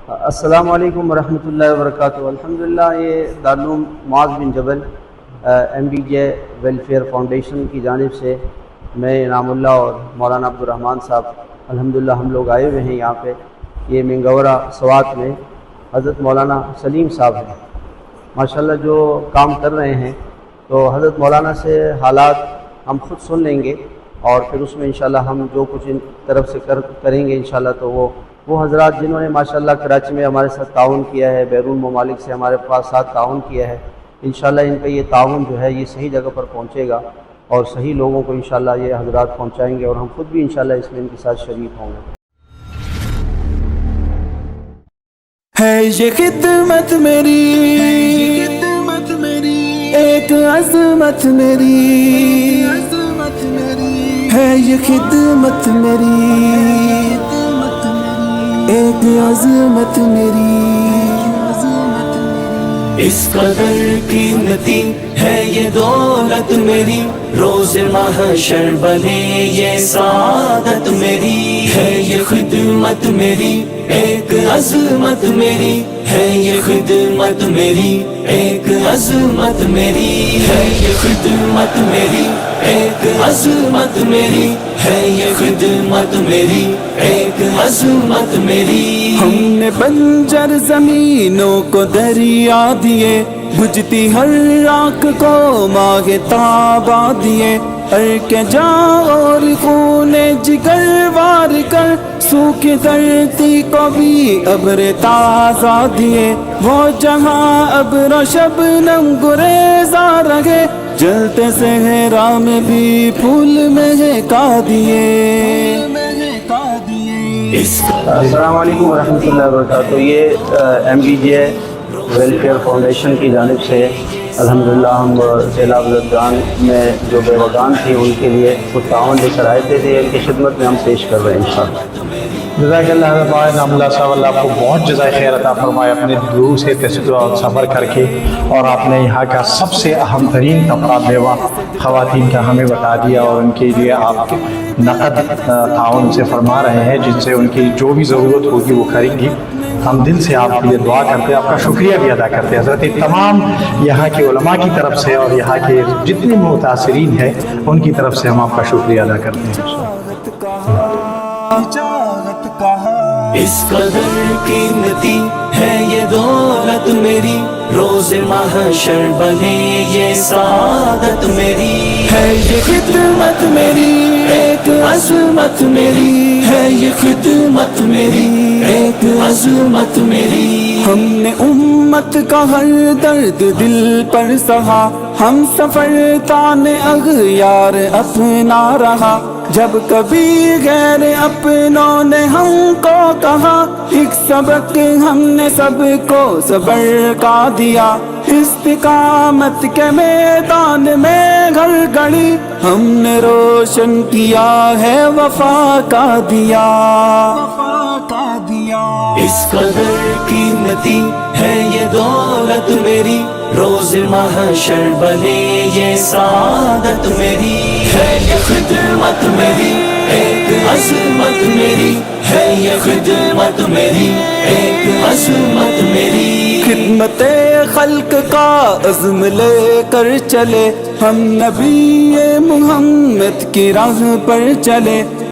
السلام علیکم ورحمۃ اللہ وبرکاتہ۔ الحمدللہ یہ Darul Uloom Muaz bin Jabal M B J welfare foundation کی جانب سے میں انعام اللہ اور مولانا عبد الرحمن صاحب الحمدللہ ہم لوگ آئے ہوئے ہیں یہاں پہ۔ یہ منگورہ سوات میں حضرت مولانا سلیم صاحب ہیں ماشاءاللہ جو کام کر رہے ہیں، تو حضرت مولانا سے حالات ہم خود سن لیں گے اور پھر اس میں انشاءاللہ ہم جو کچھ ان طرف سے کریں گے انشاءاللہ، تو وہ حضرات جنہوں نے ماشاءاللہ کراچی میں ہمارے ساتھ تعاون کیا ہے، بیرون ممالک سے ہمارے پاس ساتھ تعاون کیا ہے، انشاءاللہ ان کا یہ تعاون جو ہے یہ صحیح جگہ پر پہنچے گا اور صحیح لوگوں کو انشاءاللہ یہ حضرات پہنچائیں گے اور ہم خود بھی انشاءاللہ اس میں ان کے ساتھ شریک ہوں گے۔ ہے یہ خدمت میری ایک عظمت میری، ہے یہ خدمت میری ایک عظمت میری، اس قدر قیمتی ہے یہ دولت میری، روز محشر بنے یہ سعادت میری، ہے یہ خدمت میری ایک عظمت میری، ہے یہ خدمت میری ایک عظمت میری، ہے یہ خدمت میری ایک عظمت میری، ہے یہ خدمت میری ایک عظمت میری۔ ہم نے بنجر زمینوں کو دریا دیے، بجھتی ہر راکھ کو ماہ تابا دیے، کے جا اور خون جگر وار کر سوکھی دھرتی کو بھی ابر تازہ دیے، وہ جہاں ابر و شبنم گریزاں رہے، جلتے صحرا میں بھی پھول مہکا دیے۔ السلام علیکم ورحمۃ اللہ وبرکاتہ۔ یہ M B J welfare foundation کی جانب سے الحمدللہ ہم سیلاب زدگان میں جو بے وگان تھی ان کے لیے کچھ تعاون لے کر آئے تھے، ان کی خدمت میں ہم پیش کر رہے ہیں انشاءاللہ۔ جزاک اللہ حضرت انعام اللہ صاحب، اللہ آپ کو بہت جزائے خیر عطا فرمائے اپنے دور سے تشریف اور سفر کر کے، اور آپ نے یہاں کا سب سے اہم ترین طبقہ بیوہ خواتین کا ہمیں بتا دیا، اور ان کے لیے آپ نقد تعاون سے فرما رہے ہیں جن سے ان کی جو بھی ضرورت ہوگی وہ کریں گی۔ ہم دل سے آپ کے لیے دعا کرتے ہیں، آپ کا شکریہ بھی ادا کرتے ہیں حضرت، تمام یہاں کے علماء کی طرف سے اور یہاں کے جتنے متاثرین ہیں ان کی طرف سے ہم آپ کا شکریہ ادا کرتے ہیں۔ اس قدر قیمتی ہے یہ دولت میری، روز محشر بنے یہ سعادت میری، ہے یہ خدمت میری ایک عظمت میری، ہے یہ خدمت میری ایک عظمت میری۔ ہم نے امت کا ہر درد دل پر سہا، ہم سفر تان اغیار اپنا رہا، جب کبھی غیر اپنوں نے ہم کو کہا، ایک سبق ہم نے سب کو صبر کا دیا، استقامت کے میدان میں گھر گڑی ہم نے روشن کیا ہے وفا کا دیا۔ اس قدر قیمتی ہے یہ دولت میری، روز محشر بنے یہ سعادت میری، ہے یہ خدمت میری ایک عظمت میری، ہے یہ خدمت میری ایک عظمت میری۔ خدمت خلق کا عزم لے کر چلے، ہم نبی محمد کی راہ پر چلے،